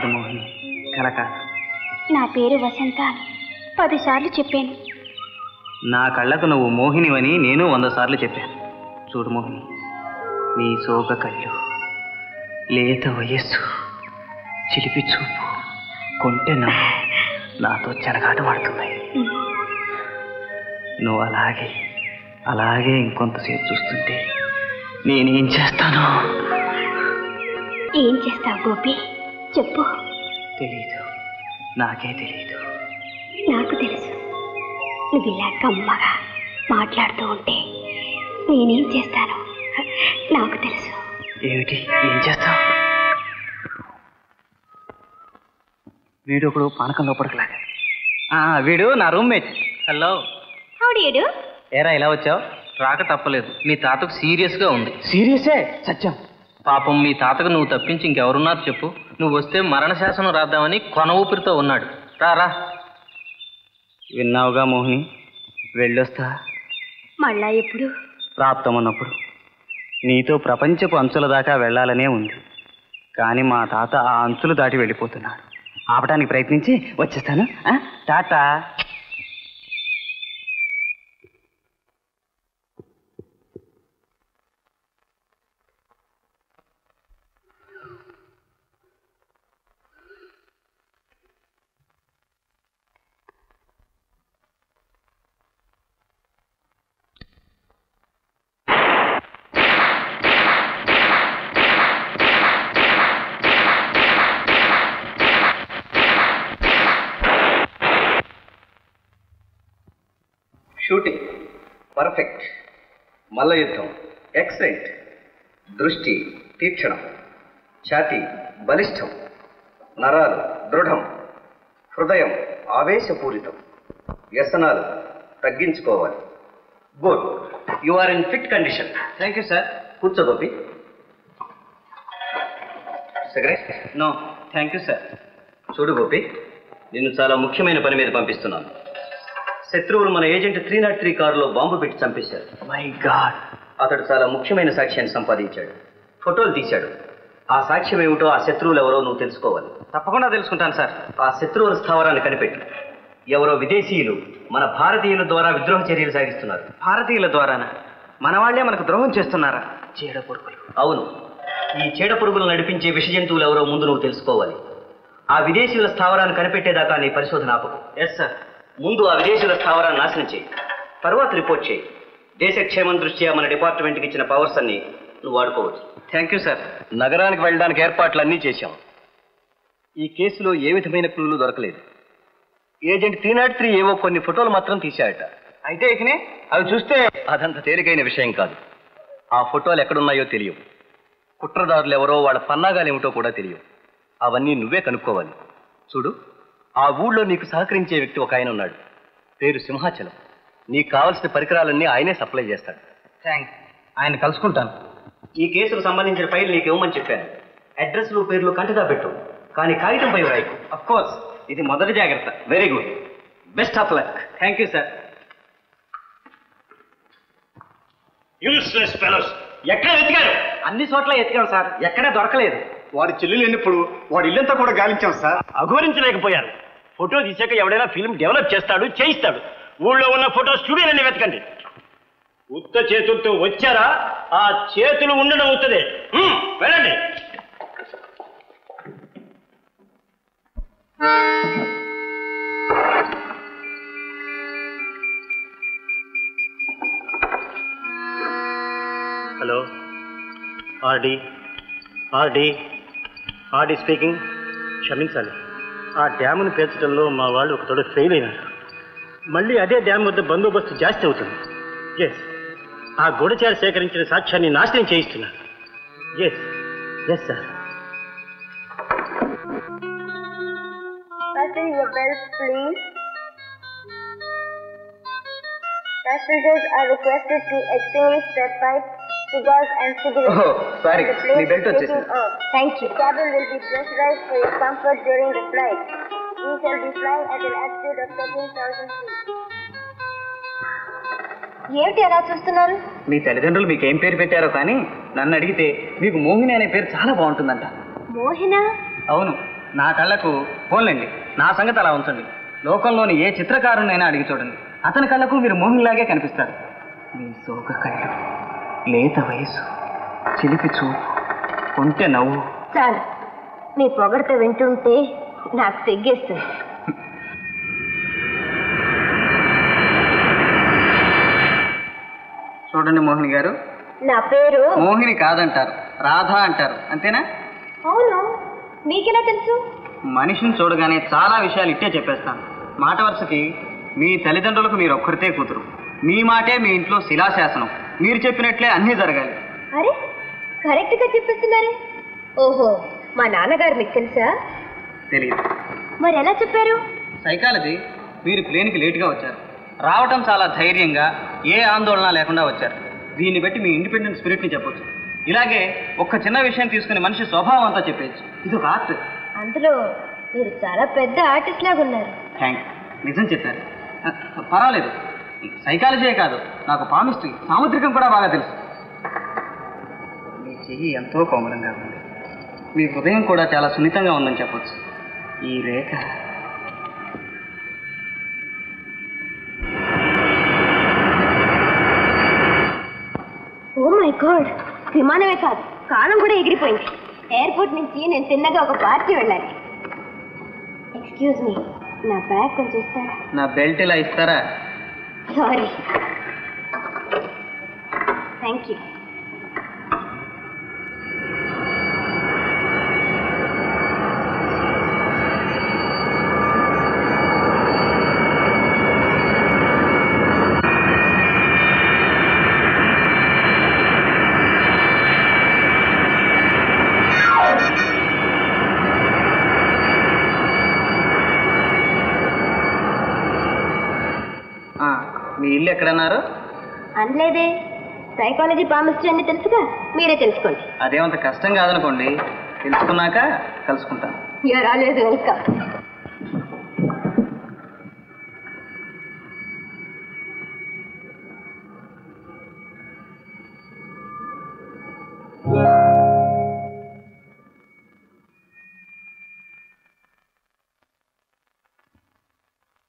కాదు మోహిని, కల కాదు. నా పేరు వసంత 10 సార్లు చెప్పాను. నా కళ్ళకు నువ్వు మోహినివని నేను 100 సార్లు చెప్పాను. చూడు మోహిని, నీ సోగ కళ్ళు, లేత వయస్సు, చిలిపి చూపు, కొంటె నవ్వు నాతో చెలగాటమాడుతున్నాయి. నువ్వు అలాగే ఇంకొంతసేపు చూస్తుంటే నేనేం చేస్తాను? ఏం చేస్తావు గోపి, చెప్పు. తెలీదు, నాకే తెలీదు. నాకు తెలుసు. నువ్వు ఇలా కమ్మగా మాట్లాడుతూ ఉంటే నేనేం చేస్తాను నాకు తెలుసు. ఏమిటి, ఏం చేస్తావు? వీడు ఒకడు పానకం లోపలికిలాగా. వీడు నా రూమ్మేట్. హలో. హౌడీడు. ఏరా ఇలా వచ్చావు? రాక తప్పలేదు. మీ తాతకు సీరియస్గా ఉంది. సీరియసే? సత్యం. పాపం మీ తాతకు నువ్వు తప్పించి ఇంకెవరున్నారు చెప్పు. నువ్వు వస్తే మరణశాసనం రాద్దామని కొన ఊపిరితో ఉన్నాడు. రా. విన్నావుగా మోహిని, వెళ్ళొస్తా. మళ్ళా ఎప్పుడు? ప్రాప్తం అన్నప్పుడు. నీతో ప్రపంచపు అంచుల దాకా వెళ్ళాలనే ఉంది, కానీ మా తాత ఆ అంచులు దాటి వెళ్ళిపోతున్నాడు. ఆపడానికి ప్రయత్నించి వచ్చేస్తాను. టాటా. షూటింగ్ పర్ఫెక్ట్, మల్ల యుద్ధం ఎక్సలెంట్, దృష్టి తీక్షణం, ఛాతీ బలిష్టం, నరాలు దృఢం, హృదయం ఆవేశపూరితం, వ్యసనాలు తగ్గించుకోవాలి. Good, you are in fit condition. Thank you sir. కూర్చో Gopi. Cigarette? No thank you sir. చూడు గోపి, నిన్ను చాలా ముఖ్యమైన పని మీద పంపిస్తున్నాను. శత్రువులు మన ఏజెంట్ 303 కారులో బాంబు పెట్టి చంపేశారు. My God. అతడు చాలా ముఖ్యమైన సాక్ష్యాన్ని సంపాదించాడు. ఫోటోలు తీశాడు. ఆ సాక్ష్యం ఏమిటో, ఆ శత్రువులు ఎవరో నువ్వు తెలుసుకోవాలి. తప్పకుండా తెలుసుకుంటాను సార్. ఆ శత్రువుల స్థావరాన్ని కనిపెట్టు. ఎవరో విదేశీయులు మన భారతీయుల ద్వారా విద్రోహ చర్యలు సాగిస్తున్నారు. భారతీయుల ద్వారానా? మన వాళ్లే మనకు ద్రోహం చేస్తున్నారా? చీడ పురుగులు. అవును, ఈ చీడ పురుగులు నడిపించే విష జంతువులు ఎవరో ముందు నువ్వు తెలుసుకోవాలి. ఆ విదేశీయుల స్థావరాన్ని కనిపెట్టేదాకా నీ పరిశోధన ఆపకు. Yes sir. ముందు ఆ విదేశీయుల స్థావరాన్ని నాశనం చేయి, తర్వాత రిపోర్ట్ చేయి. దేశ క్షేమం దృష్ట్యా మన డిపార్ట్మెంట్కి ఇచ్చిన పవర్స్ అన్ని నువ్వు వాడుకోవచ్చు. Thank you sir. నగరానికి వెళ్ళడానికి ఏర్పాట్లన్నీ చేశాం. ఈ కేసులో ఏ విధమైన క్లూలు దొరకలేదు. ఏజెంట్ 303 ఏవో కొన్ని ఫోటోలు మాత్రం తీశాడట. అయితే ఇకనే అవి చూస్తే అదంత తేలికైన విషయం కాదు. ఆ ఫోటోలు ఎక్కడున్నాయో తెలియవు. కుట్రదారులు ఎవరో, వాళ్ళ పన్నాగాలు ఏమిటో కూడా తెలియవు. అవన్నీ నువ్వే కనుక్కోవాలి. చూడు, ఆ ఊళ్ళో నీకు సహకరించే వ్యక్తి ఒక ఆయన ఉన్నాడు. పేరు సింహాచలం. నీకు కావలసిన పరికరాలన్నీ ఆయనే సప్లై చేస్తాడు. థ్యాంక్స్. ఆయన కలుసుకుంటాను. ఈ కేసుకు సంబంధించిన ఫైల్ నీకు ఇవ్వమని చెప్పాను. అడ్రస్లు పేర్లు కంటిదా పెట్టు, కానీ కాగితంపై రాయకు. అఫ్ కోర్స్, ఇది మొదటి జాగ్రత్త. Very good, best of luck. Thank you sir. Useless fellows, ఎక్కడ వెతికారు? అన్ని చోట్ల ఎతికాం సార్, ఎక్కడా దొరకలేదు. వాడి చెల్లెలు లేనప్పుడు వాడి ఇల్లంతా కూడా గాలించాం సార్. అఘోరించలేకపోయారు. ఫోటో తీసాక ఎవడైనా ఫిల్మ్ డెవలప్ చేస్తాడు, చేయిస్తాడు. ఊళ్ళో ఉన్న ఫోటో స్టూడియోలన్నీ వెతకండి. ఉత్త చేతులతో వచ్చారా, ఆ చేతులు ఉండడం అవుతుంది. వెళ్ళండి. Hello, RD speaking. క్షమించాలి, ఆ డ్యామును పేర్చడంలో మా వాళ్ళు ఒక తోడు ఫెయిల్ అయినారు. మళ్ళీ అదే డ్యామ్ వద్ద బందోబస్తు జాస్తి అవుతుంది. ఎస్, ఆ గూఢచారి సేకరించిన సాక్ష్యాన్ని నాశనం చేయిస్తున్నారు. Yes sir. Fasten your belts, please. Passengers are requested to extinguish their pipes, cigars and cigarettes. Oh, sorry. The plane Me belt is taking వచ్చేసింది. off. Thank you. The cabin will be pressurized for your comfort during the flight. We shall be flying at an altitude of 13,000 feet. ఏమిటి అలా చూస్తున్నారు? మీ తల్లిదండ్రులు మీకు ఏం పేరు పెట్టారో కానీ నన్ను అడిగితే మీకు మోహిని అనే పేరు చాలా బాగుంటుందంట. మోహిన? అవును, నా కళ్ళకు పోన్లేండి, నా సంగతి అలా ఉంచండి. లోకంలోని ఏ చిత్రకారునైనా అడిగి చూడండి, అతని కళ్ళకు మీరు మోహినిలాగే కనిపిస్తారు. మీ సోక కళ్ళు, లేత వయసు, చిలిపి చూపు, కొంటె నవ్వు. చాలు, మీ పొగడత వింటుంటే నాకు సిగ్గేస్తుంది. చూడండి మోహిని గారు, నా పేరు మోహిని కాదంటారు, రాధా అంటారు, అంతేనా? అవును, మీకెలా తెలుసు? మనిషిని చూడగానే చాలా విషయాలు ఇట్టే చెప్పేస్తాను. మాట వరుసకి మీ తల్లిదండ్రులకు మీరు ఒక్కరితే కూతురు. మీ మాటే మీ ఇంట్లో శిలాశాసనం. మీరు చెప్పినట్లే అన్నీ జరగాలి. అరే, కరెక్ట్గా చెప్పేస్తున్నారే. ఓహో, మా నాన్నగారు మీకు తెలుసా? తెలియదు. మరి ఎలా చెప్పారు? సైకాలజీ. మీరు ప్లేన్కి లేటుగా వచ్చారు. రావటం చాలా ధైర్యంగా, ఏ ఆందోళన లేకుండా వచ్చారు. దీన్ని బట్టి మీ ఇండిపెండెంట్ స్పిరిట్ని చెప్పొచ్చు. ఇలాగే ఒక్క చిన్న విషయం తీసుకుని మనిషి స్వభావం అంతా చెప్పేయచ్చు. ఇది ఒక ఆర్ట్. అందులో మీరు చాలా పెద్ద ఆర్టిస్ట్ లాగా ఉన్నారు. థ్యాంక్స్, నిజం చెప్పారు. పర్వాలేదు, సైకాలజీయే కాదు, నాకు పామిస్ట్రీ, సాముద్రికం కూడా బాగా తెలుసు. మీ చెయ్యి ఎంతో కోమలంగా ఉంది. మీ హృదయం కూడా చాలా సున్నితంగా ఉందని చెప్పొచ్చు. ఈ రేఖ ఓ మై గాడ్, విమానమే కాదు, కాలం కూడా ఎగిరిపోయింది. ఎయిర్పోర్ట్ నుంచి నేను తిన్నగా ఒక పార్టీ వెళ్ళాలి. ఎక్స్క్యూజ్ మీ, నా బ్యాగ్ కొంచెం ఇస్తారా? నా బెల్ట్ ఇలా ఇస్తారా? సారీ. Thank you. మీ ఇల్లు ఎక్కడన్నారు? అనలేదే, సైకాలజీ పామిస్ట్రీ అన్ని తెలుసుగా, మీరే తెలుసుకోండి. అదేమంత కష్టం కాదనుకోండి, తెలుసుకున్నాక కలుసుకుంటాను. You're always welcome.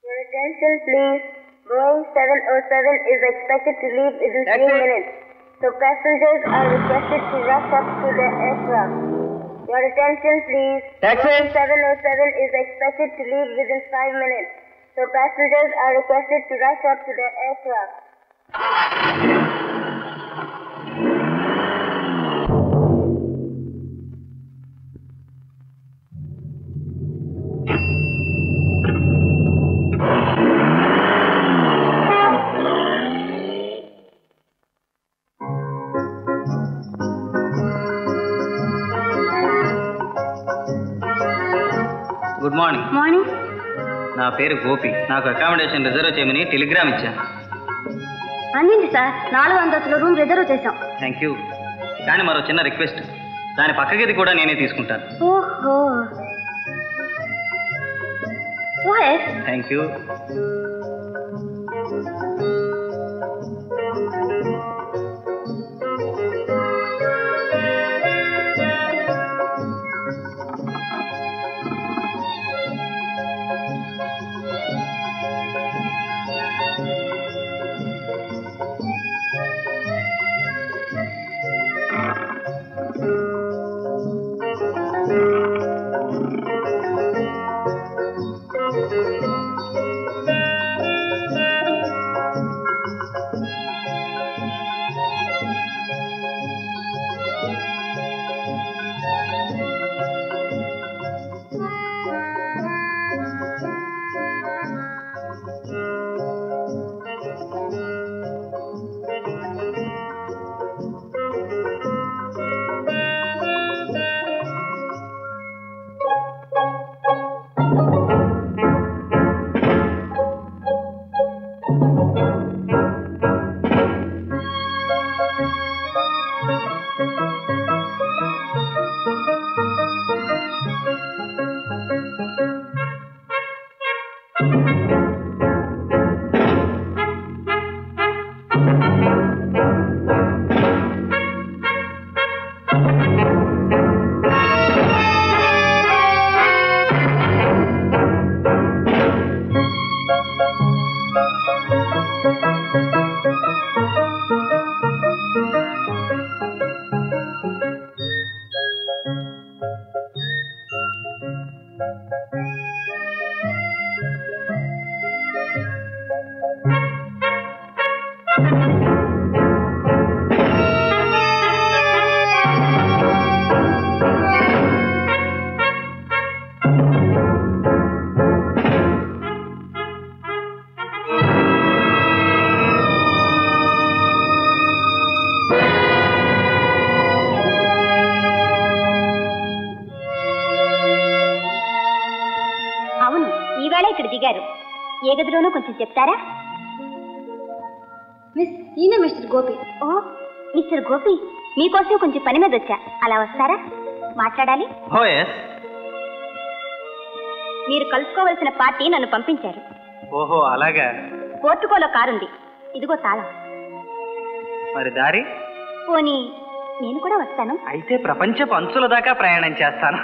Your attention please. Boeing 707 is expected to leave within 3 minutes. So passengers are requested to rush up to the aircraft. Your attention please. Boeing 707 is expected to leave within 5 minutes. So passengers are requested to rush up to the aircraft. Good morning. Morning. నా పేరు గోపి. నాకు accommodation reserve చేయమని Telegram ఇచ్చాను. అందింది sir, 4వ అంతస్తులో room reserve చేశాం. Thank you. కానీ మరో చిన్న రిక్వెస్ట్, దాని పక్కగది కూడా నేనే తీసుకుంటాను. ఓహో, థ్యాంక్ యూ. ఏ గదిలోనో కొంచెం చెప్తారా? మిస్, ఈయన మిస్టర్ గోపి. ఓ మిస్టర్ గోపి, మీకోసం కొంచెం పని మీద వచ్చా. అలా వస్తారా? మాట్లాడాలి. మీరు కలుసుకోవలసిన పార్టీ నన్ను పంపించారు. ఓహో అలాగా. పోర్టుకోలో కారుంది, ఇదిగో తాళం. మరి దారి? పోనీ నేను కూడా వస్తాను. అయితే ప్రపంచపు అంచుల దాకా ప్రయాణం చేస్తాను.